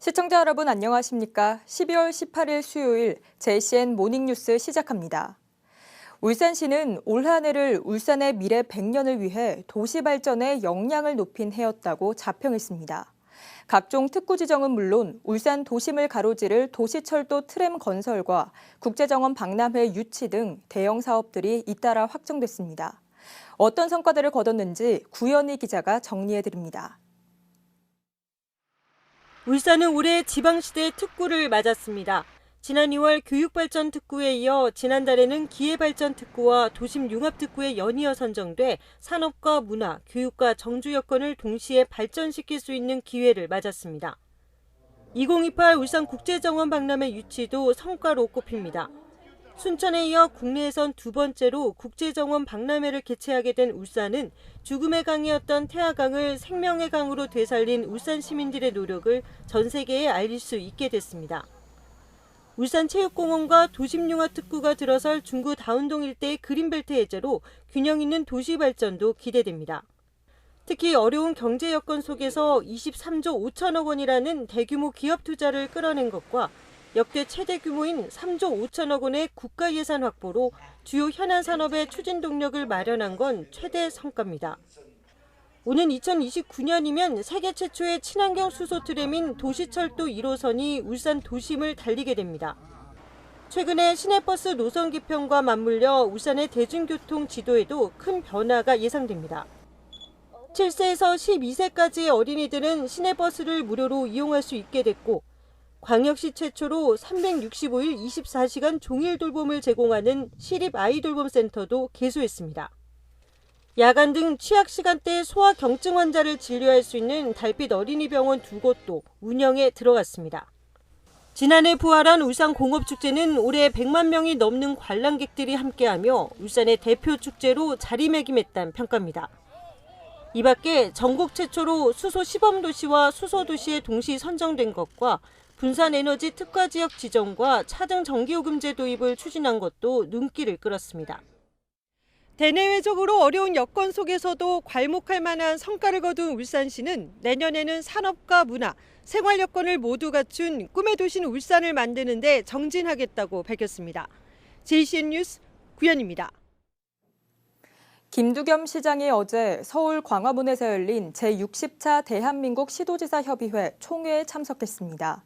시청자 여러분 안녕하십니까? 12월 18일 수요일 JCN 모닝뉴스 시작합니다. 울산시는 올 한 해를 울산의 미래 100년을 위해 도시 발전의 역량을 높인 해였다고 자평했습니다. 각종 특구 지정은 물론 울산 도심을 가로지를 도시철도 트램 건설과 국제정원 박람회 유치 등 대형 사업들이 잇따라 확정됐습니다. 어떤 성과들을 거뒀는지 구현희 기자가 정리해드립니다. 울산은 올해 지방시대 특구를 맞았습니다. 지난 2월 교육발전 특구에 이어 지난달에는 기회발전 특구와 도심 융합 특구에 연이어 선정돼 산업과 문화, 교육과 정주 여건을 동시에 발전시킬 수 있는 기회를 맞았습니다. 2028 울산 국제정원 박람회 유치도 성과로 꼽힙니다. 순천에 이어 국내에선 두 번째로 국제정원 박람회를 개최하게 된 울산은 죽음의 강이었던 태화강을 생명의 강으로 되살린 울산 시민들의 노력을 전 세계에 알릴 수 있게 됐습니다. 울산체육공원과 도심융합특구가 들어설 중구 다운동 일대의 그린벨트 해제로 균형 있는 도시 발전도 기대됩니다. 특히 어려운 경제 여건 속에서 23조 5천억 원이라는 대규모 기업 투자를 끌어낸 것과 역대 최대 규모인 3조 5천억 원의 국가 예산 확보로 주요 현안 산업의 추진 동력을 마련한 건 최대 성과입니다. 오는 2029년이면 세계 최초의 친환경 수소 트램인 도시철도 1호선이 울산 도심을 달리게 됩니다. 최근에 시내버스 노선 개편과 맞물려 울산의 대중교통 지도에도 큰 변화가 예상됩니다. 7세에서 12세까지의 어린이들은 시내버스를 무료로 이용할 수 있게 됐고 광역시 최초로 365일 24시간 종일 돌봄을 제공하는 시립 아이돌봄센터도 개소했습니다. 야간 등 취약 시간대 소아경증 환자를 진료할 수 있는 달빛 어린이병원 2곳도 운영에 들어갔습니다. 지난해 부활한 울산공업축제는 올해 100만 명이 넘는 관람객들이 함께하며 울산의 대표 축제로 자리매김했다는 평가입니다. 이 밖에 전국 최초로 수소 시범도시와 수소도시에 동시 선정된 것과 분산에너지 특화지역 지정과 차등 전기요금제 도입을 추진한 것도 눈길을 끌었습니다. 대내외적으로 어려운 여건 속에서도 괄목할 만한 성과를 거둔 울산시는 내년에는 산업과 문화, 생활 여건을 모두 갖춘 꿈의 도시인 울산을 만드는 데 정진하겠다고 밝혔습니다. JCN 뉴스 구현입니다. 김두겸 시장이 어제 서울 광화문에서 열린 제60차 대한민국 시도지사 협의회 총회에 참석했습니다.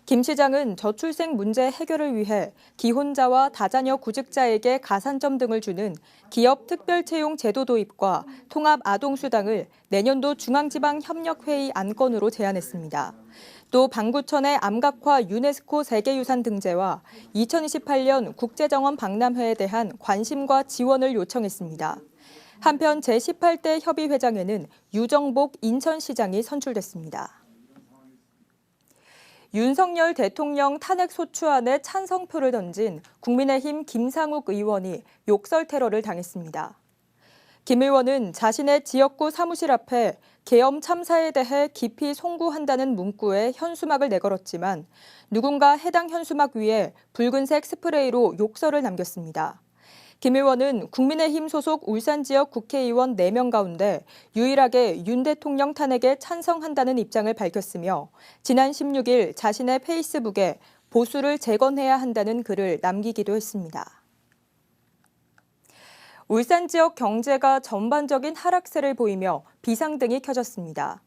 김 시장은 저출생 문제 해결을 위해 기혼자와 다자녀 구직자에게 가산점 등을 주는 기업 특별채용 제도 도입과 통합 아동수당을 내년도 중앙지방협력회의 안건으로 제안했습니다. 또 방구천의 암각화 유네스코 세계유산 등재와 2028년 국제정원 박람회에 대한 관심과 지원을 요청했습니다. 한편 제18대 협의회장에는 유정복 인천시장이 선출됐습니다. 윤석열 대통령 탄핵 소추안에 찬성표를 던진 국민의힘 김상욱 의원이 욕설 테러를 당했습니다. 김 의원은 자신의 지역구 사무실 앞에 계엄 참사에 대해 깊이 송구한다는 문구에 현수막을 내걸었지만 누군가 해당 현수막 위에 붉은색 스프레이로 욕설을 남겼습니다. 김 의원은 국민의힘 소속 울산 지역 국회의원 4명 가운데 유일하게 윤 대통령 탄핵에 찬성한다는 입장을 밝혔으며 지난 16일 자신의 페이스북에 보수를 재건해야 한다는 글을 남기기도 했습니다. 울산 지역 경제가 전반적인 하락세를 보이며 비상등이 켜졌습니다.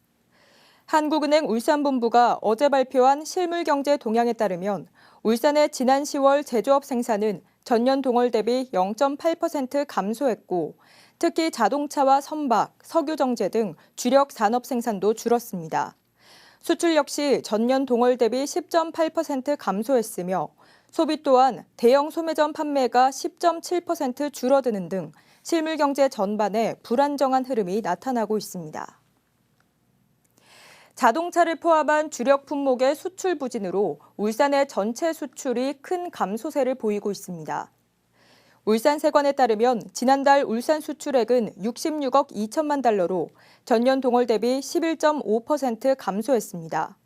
한국은행 울산본부가 어제 발표한 실물경제 동향에 따르면 울산의 지난 10월 제조업 생산은 전년 동월 대비 0.8% 감소했고 특히 자동차와 선박, 석유정제 등 주력 산업 생산도 줄었습니다. 수출 역시 전년 동월 대비 10.8% 감소했으며 소비 또한 대형 소매점 판매가 10.7% 줄어드는 등 실물경제 전반에 불안정한 흐름이 나타나고 있습니다. 자동차를 포함한 주력 품목의 수출 부진으로 울산의 전체 수출이 큰 감소세를 보이고 있습니다. 울산세관에 따르면 지난달 울산 수출액은 66억 2천만 달러로 전년 동월 대비 11.5% 감소했습니다.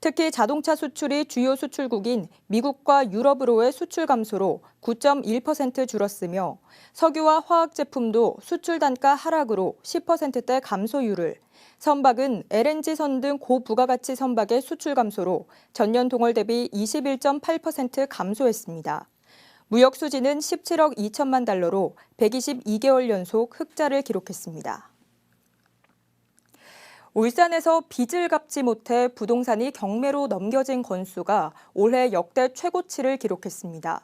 특히 자동차 수출이 주요 수출국인 미국과 유럽으로의 수출 감소로 9.1% 줄었으며 석유와 화학 제품도 수출 단가 하락으로 10%대 감소율을, 선박은 LNG선 등 고부가가치 선박의 수출 감소로 전년 동월 대비 21.8% 감소했습니다. 무역 수지는 17억 2천만 달러로 122개월 연속 흑자를 기록했습니다. 울산에서 빚을 갚지 못해 부동산이 경매로 넘겨진 건수가 올해 역대 최고치를 기록했습니다.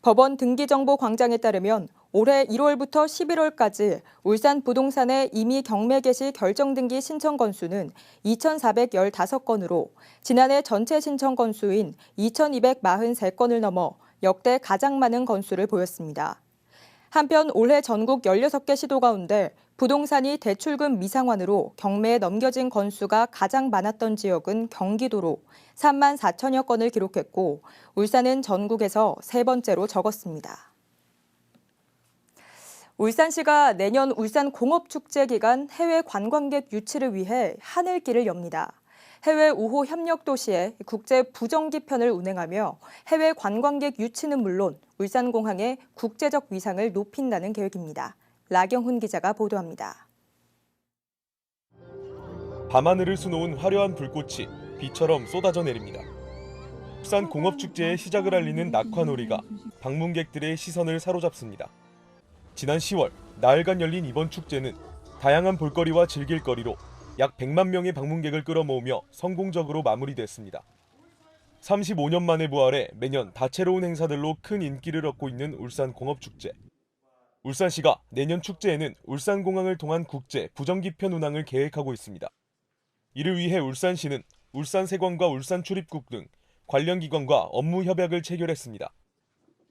법원 등기정보광장에 따르면 올해 1월부터 11월까지 울산 부동산의 이미 경매 개시 결정 등기 신청 건수는 2,415건으로 지난해 전체 신청 건수인 2,243건을 넘어 역대 가장 많은 건수를 보였습니다. 한편 올해 전국 16개 시도 가운데 부동산이 대출금 미상환으로 경매에 넘겨진 건수가 가장 많았던 지역은 경기도로 3만 4천여 건을 기록했고 울산은 전국에서 세 번째로 적었습니다. 울산시가 내년 울산공업축제 기간 해외 관광객 유치를 위해 하늘길을 엽니다. 해외 우호 협력 도시에 국제 부정기 편을 운행하며 해외 관광객 유치는 물론 울산공항의 국제적 위상을 높인다는 계획입니다. 라경훈 기자가 보도합니다. 밤하늘을 수놓은 화려한 불꽃이 비처럼 쏟아져 내립니다. 울산공업축제의 시작을 알리는 낙화놀이가 방문객들의 시선을 사로잡습니다. 지난 10월 나흘간 열린 이번 축제는 다양한 볼거리와 즐길거리로 약 100만 명의 방문객을 끌어모으며 성공적으로 마무리됐습니다. 35년 만에 부활해 매년 다채로운 행사들로 큰 인기를 얻고 있는 울산공업축제. 울산시가 내년 축제에는 울산공항을 통한 국제 부정기편 운항을 계획하고 있습니다. 이를 위해 울산시는 울산세관과 울산출입국 등 관련 기관과 업무 협약을 체결했습니다.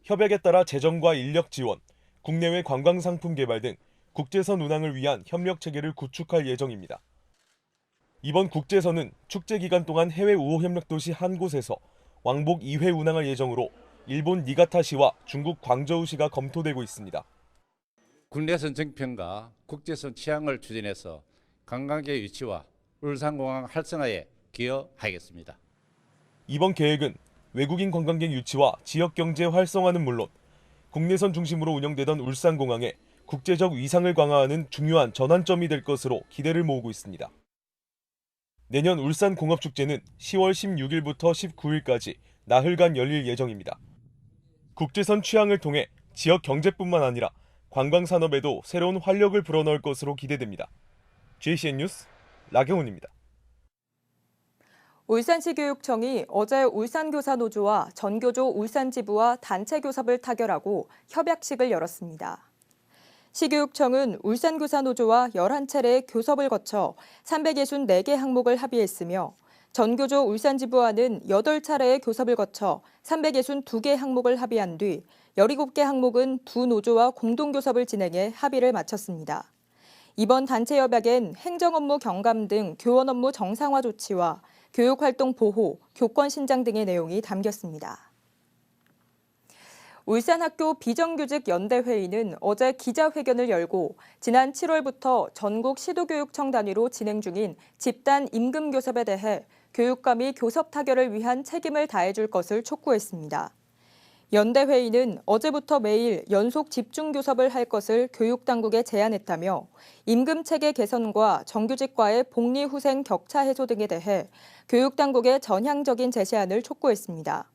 협약에 따라 재정과 인력 지원, 국내외 관광상품 개발 등 국제선 운항을 위한 협력 체계를 구축할 예정입니다. 이번 국제선은 축제 기간 동안 해외 우호 협력 도시 한 곳에서 왕복 2회 운항할 예정으로 일본 니가타시와 중국 광저우시가 검토되고 있습니다. 국내선 정평과 국제선 취향을 추진해서 관광객 유치와 울산공항 활성화에 기여하겠습니다. 이번 계획은 외국인 관광객 유치와 지역 경제 활성화는 물론 국내선 중심으로 운영되던 울산공항의 국제적 위상을 강화하는 중요한 전환점이 될 것으로 기대를 모으고 있습니다. 내년 울산공업축제는 10월 16일부터 19일까지 나흘간 열릴 예정입니다. 국제선 취항을 통해 지역 경제뿐만 아니라 관광산업에도 새로운 활력을 불어넣을 것으로 기대됩니다. JCN 뉴스 라경훈입니다. 울산시 교육청이 어제 울산교사노조와 전교조 울산지부와 단체 교섭을 타결하고 협약식을 열었습니다. 시교육청은 울산교사노조와 11차례의 교섭을 거쳐 364개 항목을 합의했으며 전교조 울산지부와는 8차례의 교섭을 거쳐 362개 항목을 합의한 뒤 17개 항목은 두 노조와 공동교섭을 진행해 합의를 마쳤습니다. 이번 단체 협약엔 행정업무 경감 등 교원 업무 정상화 조치와 교육활동 보호, 교권 신장 등의 내용이 담겼습니다. 울산학교 비정규직 연대회의는 어제 기자회견을 열고 지난 7월부터 전국 시도교육청 단위로 진행 중인 집단 임금교섭에 대해 교육감이 교섭 타결을 위한 책임을 다해줄 것을 촉구했습니다. 연대회의는 어제부터 매일 연속 집중교섭을 할 것을 교육당국에 제안했다며 임금체계 개선과 정규직과의 복리후생 격차 해소 등에 대해 교육당국의 전향적인 제시안을 촉구했습니다.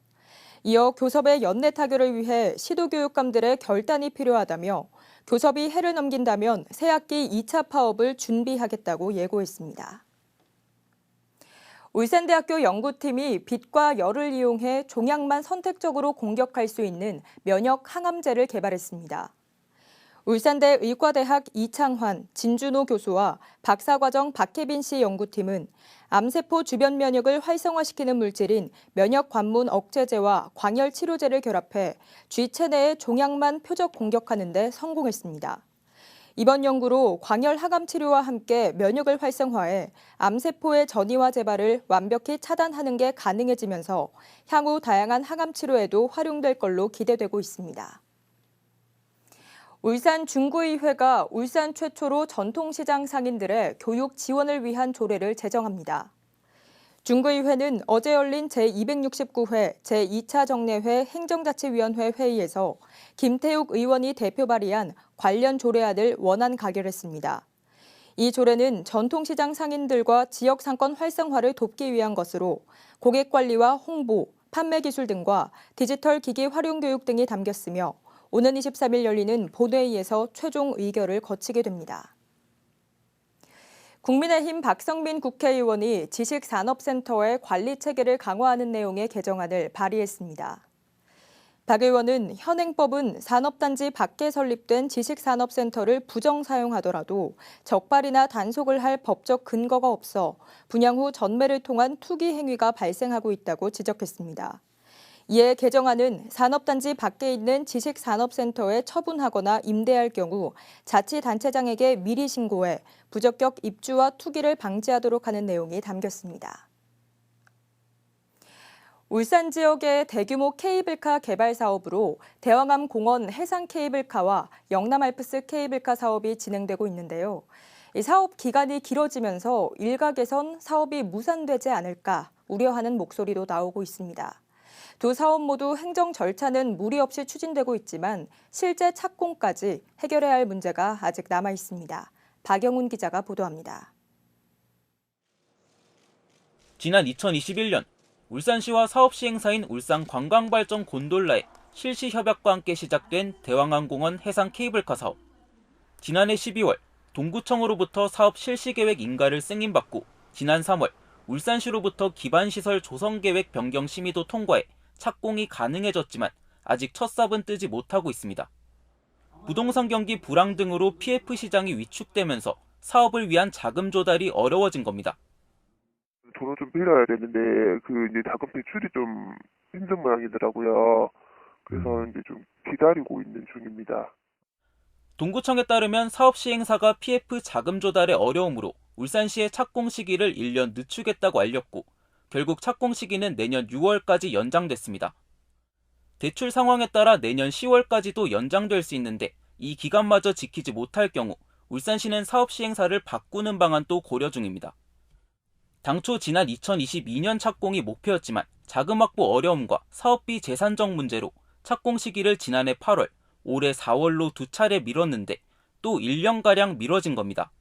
이어 교섭의 연내 타결을 위해 시도교육감들의 결단이 필요하다며 교섭이 해를 넘긴다면 새학기 2차 파업을 준비하겠다고 예고했습니다. 울산대학교 연구팀이 빛과 열을 이용해 종양만 선택적으로 공격할 수 있는 면역 항암제를 개발했습니다. 울산대 의과대학 이창환, 진준호 교수와 박사과정 박혜빈 씨 연구팀은 암세포 주변 면역을 활성화시키는 물질인 면역 관문 억제제와 광열 치료제를 결합해 쥐체내의 종양만 표적 공격하는 데 성공했습니다. 이번 연구로 광열 항암 치료와 함께 면역을 활성화해 암세포의 전이와 재발을 완벽히 차단하는 게 가능해지면서 향후 다양한 항암 치료에도 활용될 걸로 기대되고 있습니다. 울산 중구의회가 울산 최초로 전통시장 상인들의 교육 지원을 위한 조례를 제정합니다. 중구의회는 어제 열린 제269회 제2차 정례회 행정자치위원회 회의에서 김태욱 의원이 대표 발의한 관련 조례안을 원안 가결했습니다. 이 조례는 전통시장 상인들과 지역 상권 활성화를 돕기 위한 것으로 고객 관리와 홍보, 판매 기술 등과 디지털 기기 활용 교육 등이 담겼으며 오는 23일 열리는 본회의에서 최종 의결을 거치게 됩니다. 국민의힘 박성민 국회의원이 지식산업센터의 관리 체계를 강화하는 내용의 개정안을 발의했습니다. 박 의원은 현행법은 산업단지 밖에 설립된 지식산업센터를 부정 사용하더라도 적발이나 단속을 할 법적 근거가 없어 분양 후 전매를 통한 투기 행위가 발생하고 있다고 지적했습니다. 이에 개정안은 산업단지 밖에 있는 지식산업센터에 처분하거나 임대할 경우 자치단체장에게 미리 신고해 부적격 입주와 투기를 방지하도록 하는 내용이 담겼습니다. 울산 지역의 대규모 케이블카 개발 사업으로 대왕암 공원 해상 케이블카와 영남 알프스 케이블카 사업이 진행되고 있는데요. 이 사업 기간이 길어지면서 일각에선 사업이 무산되지 않을까 우려하는 목소리도 나오고 있습니다. 두 사업 모두 행정 절차는 무리 없이 추진되고 있지만 실제 착공까지 해결해야 할 문제가 아직 남아 있습니다. 박영훈 기자가 보도합니다. 지난 2021년 울산시와 사업시행사인 울산관광발전 곤돌라의 실시 협약과 함께 시작된 대왕암공원 해상 케이블카 사업. 지난해 12월 동구청으로부터 사업 실시계획 인가를 승인받고 지난 3월 울산시로부터 기반시설 조성계획 변경 심의도 통과해 착공이 가능해졌지만 아직 첫 삽은 뜨지 못하고 있습니다. 부동산 경기 불황 등으로 PF 시장이 위축되면서 사업을 위한 자금 조달이 어려워진 겁니다. 돈을 좀 빌려야 되는데 이제 자금 대출이 좀 힘든 모양이더라고요. 그래서 이제 좀 기다리고 있는 중입니다. 동구청에 따르면 사업 시행사가 PF 자금 조달에 어려움으로 울산시의 착공 시기를 1년 늦추겠다고 알렸고 결국 착공 시기는 내년 6월까지 연장됐습니다. 대출 상황에 따라 내년 10월까지도 연장될 수 있는데 이 기간마저 지키지 못할 경우 울산시는 사업 시행사를 바꾸는 방안도 고려 중입니다. 당초 지난 2022년 착공이 목표였지만 자금 확보 어려움과 사업비 재산적 문제로 착공 시기를 지난해 8월, 올해 4월로 두 차례 미뤘는데 또 1년가량 미뤄진 겁니다.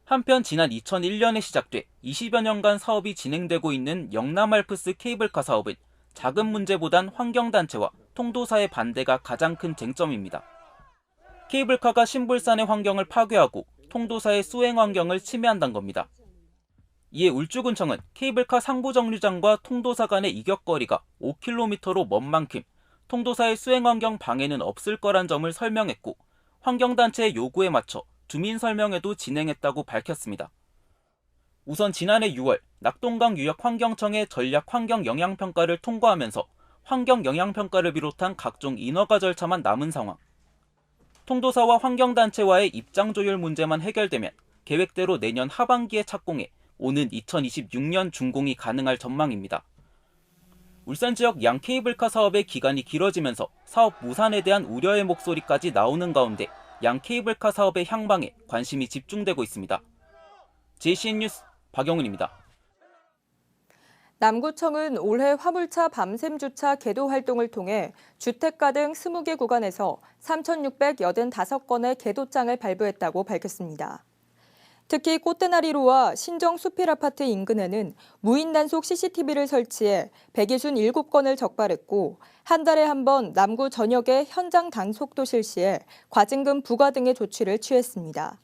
한편 지난 2001년에 시작돼 20여 년간 사업이 진행되고 있는 영남 알프스 케이블카 사업은 자금 문제보단 환경단체와 통도사의 반대가 가장 큰 쟁점입니다. 케이블카가 신불산의 환경을 파괴하고 통도사의 수행 환경을 침해한다는 겁니다. 이에 울주군청은 케이블카 상부정류장과 통도사 간의 이격거리가 5km로 먼 만큼 통도사의 수행 환경 방해는 없을 거란 점을 설명했고 환경단체의 요구에 맞춰 주민 설명회도 진행했다고 밝혔습니다. 우선 지난해 6월 낙동강 유역 환경청의 전략 환경 영향평가를 통과하면서 환경 영향평가를 비롯한 각종 인허가 절차만 남은 상황. 통도사와 환경단체와의 입장 조율 문제만 해결되면 계획대로 내년 하반기에 착공해 오는 2026년 준공이 가능할 전망입니다. 울산 지역 양 케이블카 사업의 기간이 길어지면서 사업 무산에 대한 우려의 목소리까지 나오는 가운데 양 케이블카 사업의 향방에 관심이 집중되고 있습니다. JCN 뉴스 박영훈입니다. 남구청은 올해 화물차 밤샘 주차 계도 활동을 통해 주택가 등 20개 구간에서 3,685건의 계도장을 발부했다고 밝혔습니다. 특히 꽃대나리로와 신정 수필 아파트 인근에는 무인 단속 CCTV를 설치해 167건을 적발했고 한 달에 한 번 남구 전역에 현장 단속도 실시해 과징금 부과 등의 조치를 취했습니다.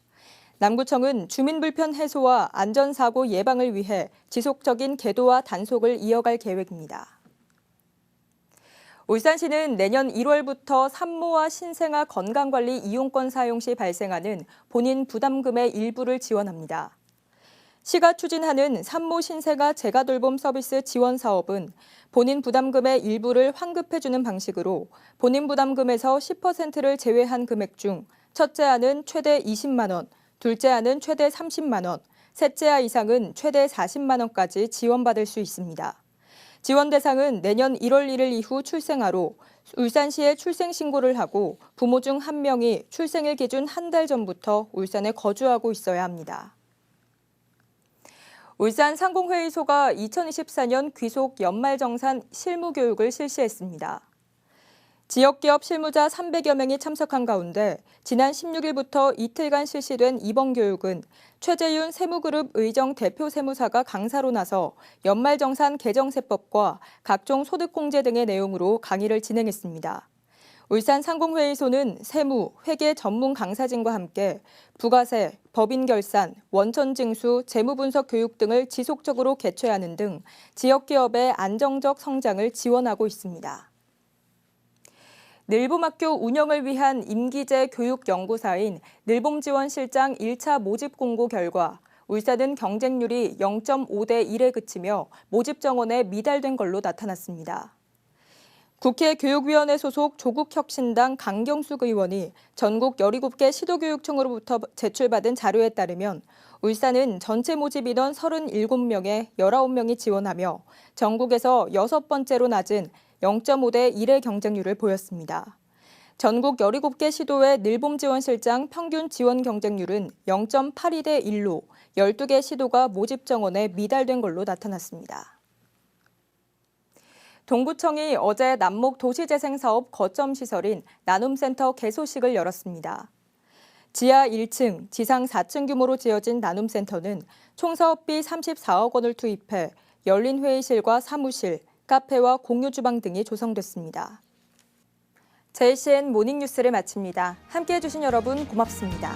남구청은 주민 불편 해소와 안전사고 예방을 위해 지속적인 계도와 단속을 이어갈 계획입니다. 울산시는 내년 1월부터 산모와 신생아 건강관리 이용권 사용 시 발생하는 본인 부담금의 일부를 지원합니다. 시가 추진하는 산모 신생아 재가돌봄 서비스 지원 사업은 본인 부담금의 일부를 환급해주는 방식으로 본인 부담금에서 10%를 제외한 금액 중 첫째 아는 최대 20만 원, 둘째 아는 최대 30만 원, 셋째 아 이상은 최대 40만 원까지 지원받을 수 있습니다. 지원 대상은 내년 1월 1일 이후 출생아로 울산시에 출생신고를 하고 부모 중 한 명이 출생일 기준 한 달 전부터 울산에 거주하고 있어야 합니다. 울산 상공회의소가 2024년 귀속 연말정산 실무교육을 실시했습니다. 지역기업 실무자 300여 명이 참석한 가운데 지난 16일부터 이틀간 실시된 이번 교육은 최재윤 세무그룹 의정 대표 세무사가 강사로 나서 연말정산 개정세법과 각종 소득공제 등의 내용으로 강의를 진행했습니다. 울산 상공회의소는 세무, 회계 전문 강사진과 함께 부가세, 법인결산, 원천징수, 재무분석 교육 등을 지속적으로 개최하는 등 지역기업의 안정적 성장을 지원하고 있습니다. 늘봄학교 운영을 위한 임기제 교육연구사인 늘봄지원실장 1차 모집 공고 결과 울산은 경쟁률이 0.5대 1에 그치며 모집 정원에 미달된 걸로 나타났습니다. 국회 교육위원회 소속 조국혁신당 강경숙 의원이 전국 17개 시도교육청으로부터 제출받은 자료에 따르면 울산은 전체 모집 인원 37명에 19명이 지원하며 전국에서 6번째로 낮은 0.5대 1의 경쟁률을 보였습니다. 전국 17개 시도의 늘봄지원실장 평균 지원 경쟁률은 0.82대 1로 12개 시도가 모집 정원에 미달된 걸로 나타났습니다. 동구청이 어제 남목 도시재생사업 거점 시설인 나눔센터 개소식을 열었습니다. 지하 1층, 지상 4층 규모로 지어진 나눔센터는 총 사업비 34억 원을 투입해 열린 회의실과 사무실, 카페와 공유 주방 등이 조성됐습니다. JCN 모닝뉴스를 마칩니다. 함께해 주신 여러분 고맙습니다.